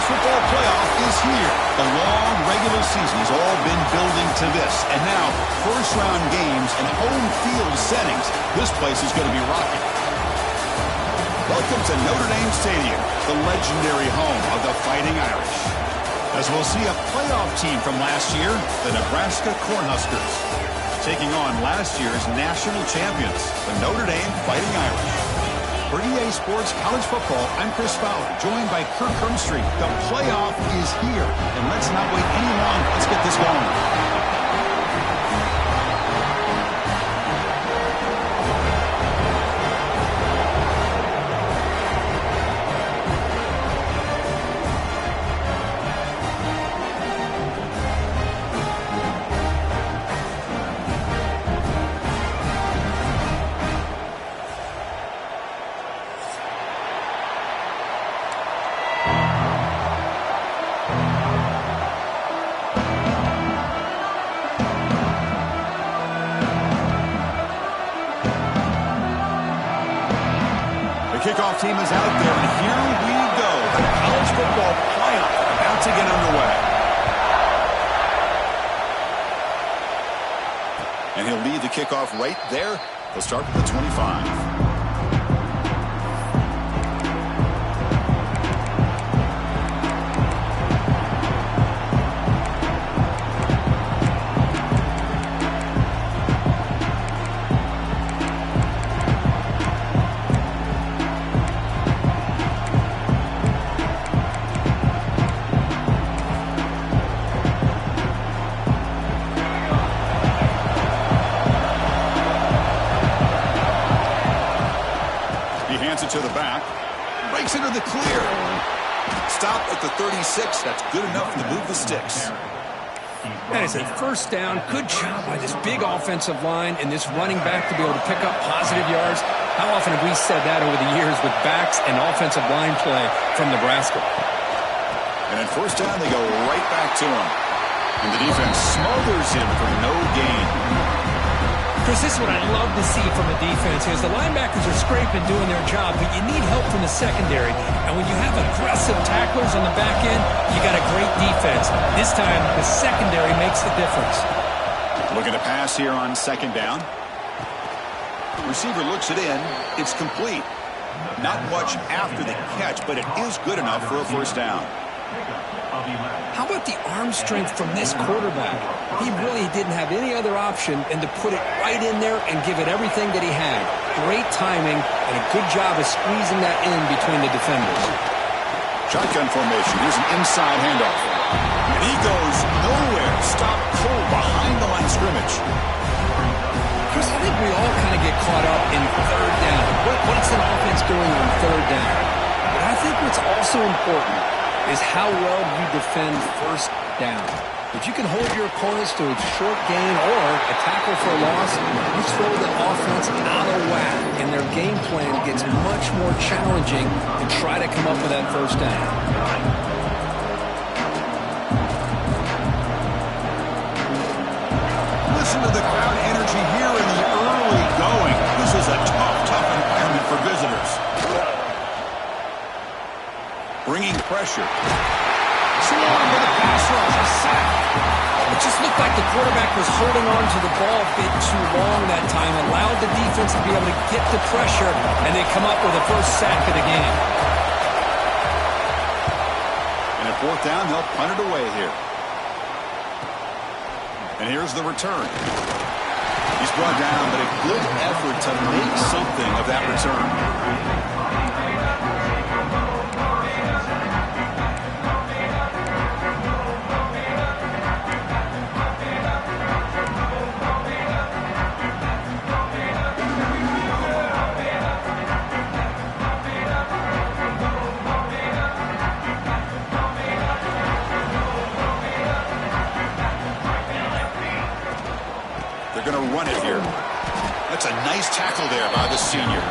Football playoff is here. The long regular season has all been building to this. And now, first-round games and home field settings. This place is going to be rocking. Welcome to Notre Dame Stadium, the legendary home of the Fighting Irish. As we'll see a playoff team from last year, the Nebraska Cornhuskers, taking on last year's national champions, the Notre Dame Fighting Irish. For EA Sports College Football, I'm Chris Fowler, joined by Kirk Hermstreet. The playoff is here, and let's not wait any longer. Let's get this going. Kickoff team is out there, and here we go. The college football playoff about to get underway. And he'll lead the kickoff right there. He'll start with the 25. To the back, breaks into the clear. Stop at the 36. That's good enough to move the sticks. That is a first down. Good job by this big offensive line and this running back to be able to pick up positive yards. How often have we said that over the years with backs and offensive line play from Nebraska? And at first down, they go right back to him. And the defense smothers him for no gain. Chris, this is what I love to see from a defense is the linebackers are scraping, doing their job, but you need help from the secondary. And when you have aggressive tacklers on the back end, you got a great defense. This time, the secondary makes the difference. Looking to pass here on second down. Receiver looks it in. It's complete. Not much after the catch, but it is good enough for a first down. How about the arm strength from this quarterback? He really didn't have any other option than to put it right in there and give it everything that he had. Great timing and a good job of squeezing that in between the defenders. Shotgun formation. Here's an inside handoff. And he goes nowhere. Stop cold behind the line of scrimmage. Chris, I think we all kind of get caught up in third down. What's an offense doing on third down? But I think what's also important is how well you defend first down. If you can hold your opponents to a short gain or a tackle for a loss, you throw the offense out of whack, and their game plan gets much more challenging to try to come up with that first down. Listen to the crowd energy here in the early going. This is a tough environment for visitors. Bringing pressure. Swarm with a pass rush, a sack. It just looked like the quarterback was holding on to the ball a bit too long that time, allowed the defense to be able to get the pressure, and they come up with a first sack of the game. And at fourth down, they'll punt it away here. And here's the return. He's brought down, but a good effort to make something of that return. Run it here. That's a nice tackle there by the senior.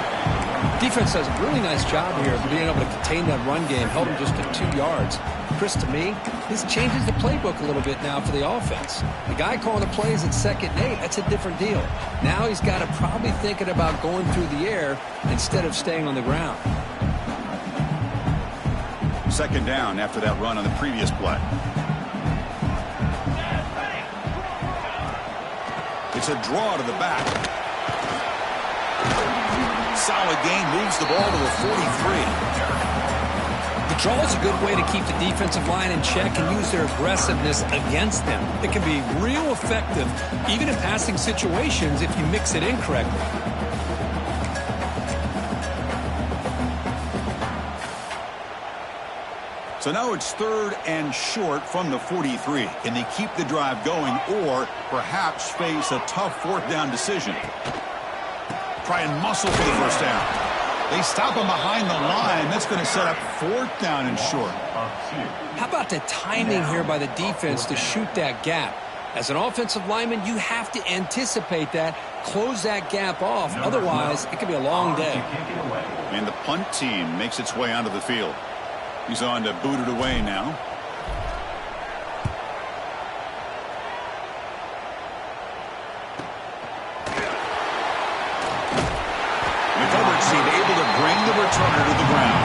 Defense does a really nice job here of being able to contain that run game, held him just at 2 yards. Chris, to me, this changes the playbook a little bit now for the offense. The guy calling the plays at 2nd and 8, that's a different deal. Now he's got to probably thinking about going through the air instead of staying on the ground. 2nd down after that run on the previous play. It's a draw to the back. Solid gain, moves the ball to the 43. The draw is a good way to keep the defensive line in check and use their aggressiveness against them. It can be real effective, even in passing situations, if you mix it in correctly. So now it's 3rd and short from the 43. Can they keep the drive going or perhaps face a tough 4th down decision? Try and muscle for the first down. They stop him behind the line. That's going to set up 4th down and short. How about the timing here by the defense to shoot that gap? As an offensive lineman, you have to anticipate that, close that gap off. Otherwise, it could be a long day. And the punt team makes its way onto the field. He's on to boot it away now. McCovert seemed able to bring the returner to the ground.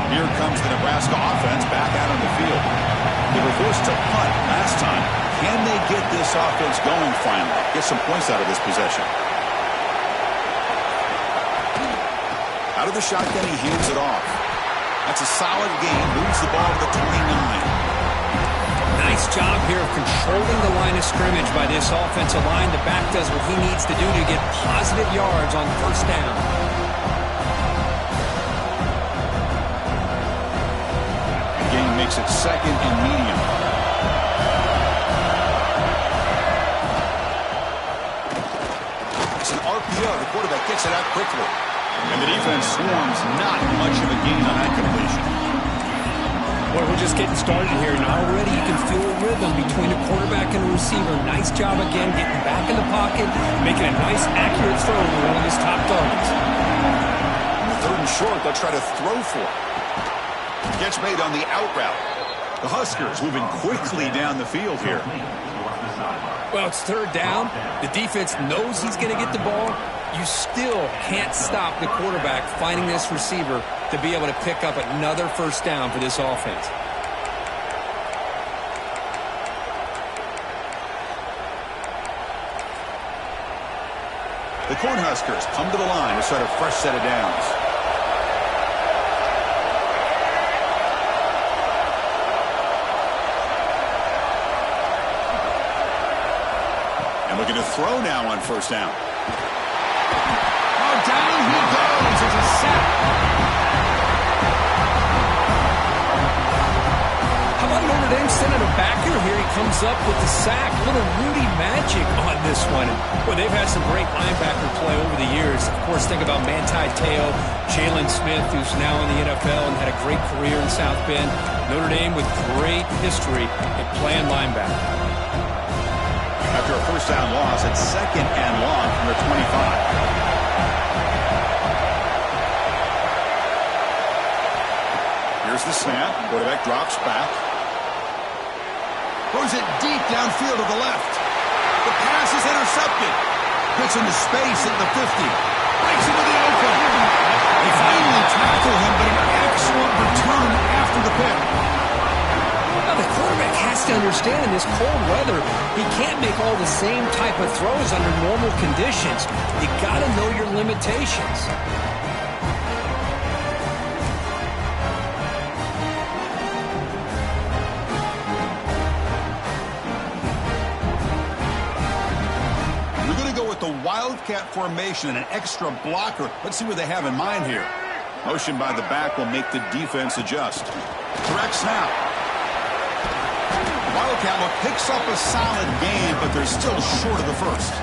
Here comes the Nebraska offense back out on the field. They were forced to punt last time. Can they get this offense going finally? Get some points out of this possession. Out of the shotgun, he hands it off. That's a solid gain. Moves the ball to the 29. Nice job here of controlling the line of scrimmage by this offensive line. The back does what he needs to do to get positive yards on first down. Makes it 2nd and medium. It's an RPO. The quarterback gets it out quickly. And the defense swarms. Not much of a gain on that completion. Boy, we're just getting started here, and already you can feel a rhythm between the quarterback and the receiver. Nice job again getting back in the pocket, making a nice, accurate throw to one of his top targets. On the 3rd and short, they'll try to throw for it. Gets made on the out route. The Huskers moving quickly down the field here. Well, it's 3rd down. The defense knows he's going to get the ball. You still can't stop the quarterback finding this receiver to be able to pick up another first down for this offense. The Cornhuskers come to the line to start a fresh set of downs. Looking to throw now on first down. Oh, down he goes. It's a sack. How about Notre Dame sending him back comes up with the sack. Little Rudy magic on this one. Boy, they've had some great linebacker play over the years. Of course, think about Manti Te'o, Jalen Smith, who's now in the NFL and had a great career in South Bend. Notre Dame with great history at playing linebacker. After a first down loss, it's 2nd and long from their 25. Here's the snap. Quarterback drops back. Throws it deep downfield to the left. The pass is intercepted. Gets into space at the 50. Breaks into the open. They finally tackle him, but an excellent return after the pick. Now the quarterback has to understand in this cold weather, he can't make all the same type of throws under normal conditions. You got to know your limitations. The Wildcat formation and an extra blocker. Let's see what they have in mind here. Motion by the back will make the defense adjust. Direct snap. Wildcat look picks up a solid game, but they're still short of the first.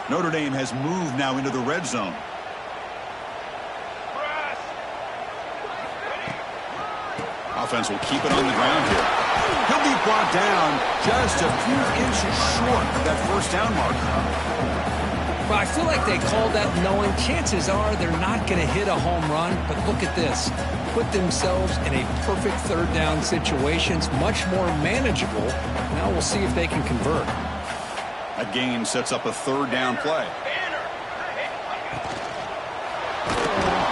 Notre Dame has moved now into the red zone. Offense will keep it on the ground here. He'll be brought down just a few inches short of that first down mark. Well, I feel like they called that knowing chances are they're not going to hit a home run, but look at this. Put themselves in a perfect third down situation. It's much more manageable. Now we'll see if they can convert. That gain sets up a third down play. And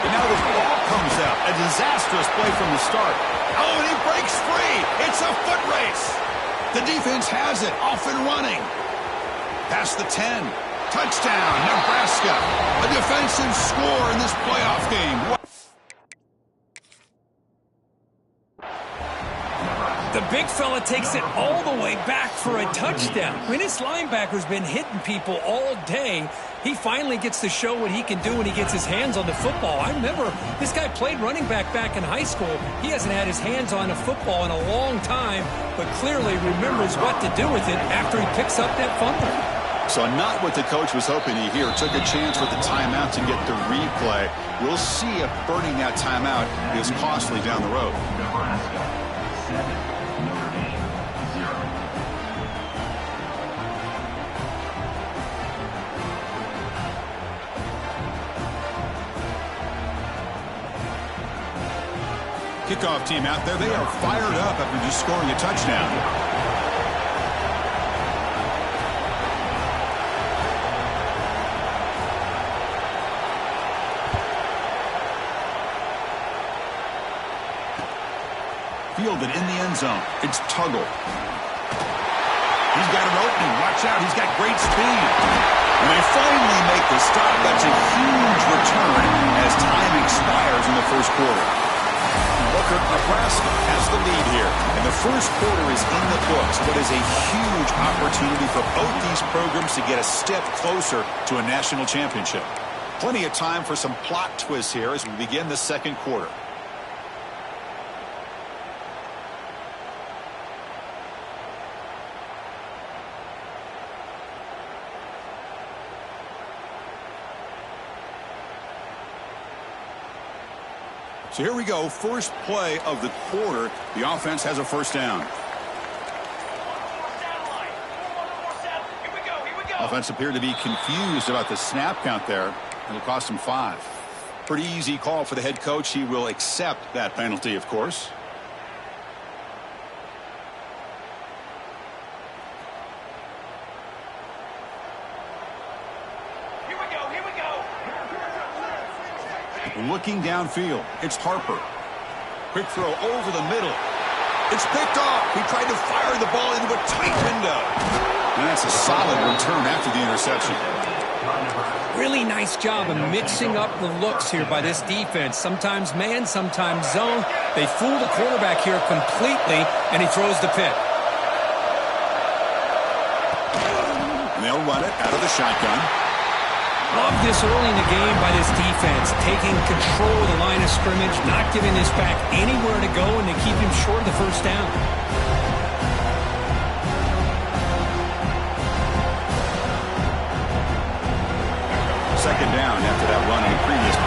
now the ball comes out. A disastrous play from the start. Oh, and he breaks free. It's a foot race. The defense has it. Off and running. Past the 10. Touchdown, Nebraska. A defensive score in this playoff game. The big fella takes it all the way back for a touchdown. I mean, this linebacker's been hitting people all day. He finally gets to show what he can do when he gets his hands on the football. I remember this guy played running back in high school. He hasn't had his hands on a football in a long time, but clearly remembers what to do with it after he picks up that fumble. So not what the coach was hoping to hear. Took a chance with the timeout to get the replay. We'll see if burning that timeout is costly down the road. Nebraska 7. Kickoff team out there. They are fired up after just scoring a touchdown. Fielded in the end zone. It's Tuggle. He's got an opening. Watch out. He's got great speed. And they finally make the stop. That's a huge return as time expires in the first quarter. Nebraska has the lead here, and the first quarter is in the books. What is a huge opportunity for both these programs to get a step closer to a national championship. Plenty of time for some plot twists here as we begin the second quarter. So here we go, first play of the quarter. The offense has a first down. Offense appeared to be confused about the snap count there. It'll cost him 5. Pretty easy call for the head coach. He will accept that penalty, of course. Looking downfield, it's Harper. Quick throw over the middle. It's picked off. He tried to fire the ball into a tight window. And that's a solid return after the interception. Really nice job of mixing up the looks here by this defense. Sometimes man, sometimes zone. They fool the quarterback here completely, and he throws the pick. And they'll run it out of the shotgun. Love this early in the game by this defense, taking control of the line of scrimmage, not giving this back anywhere to go, and they keep him short of the first down. Second down after that run on the previous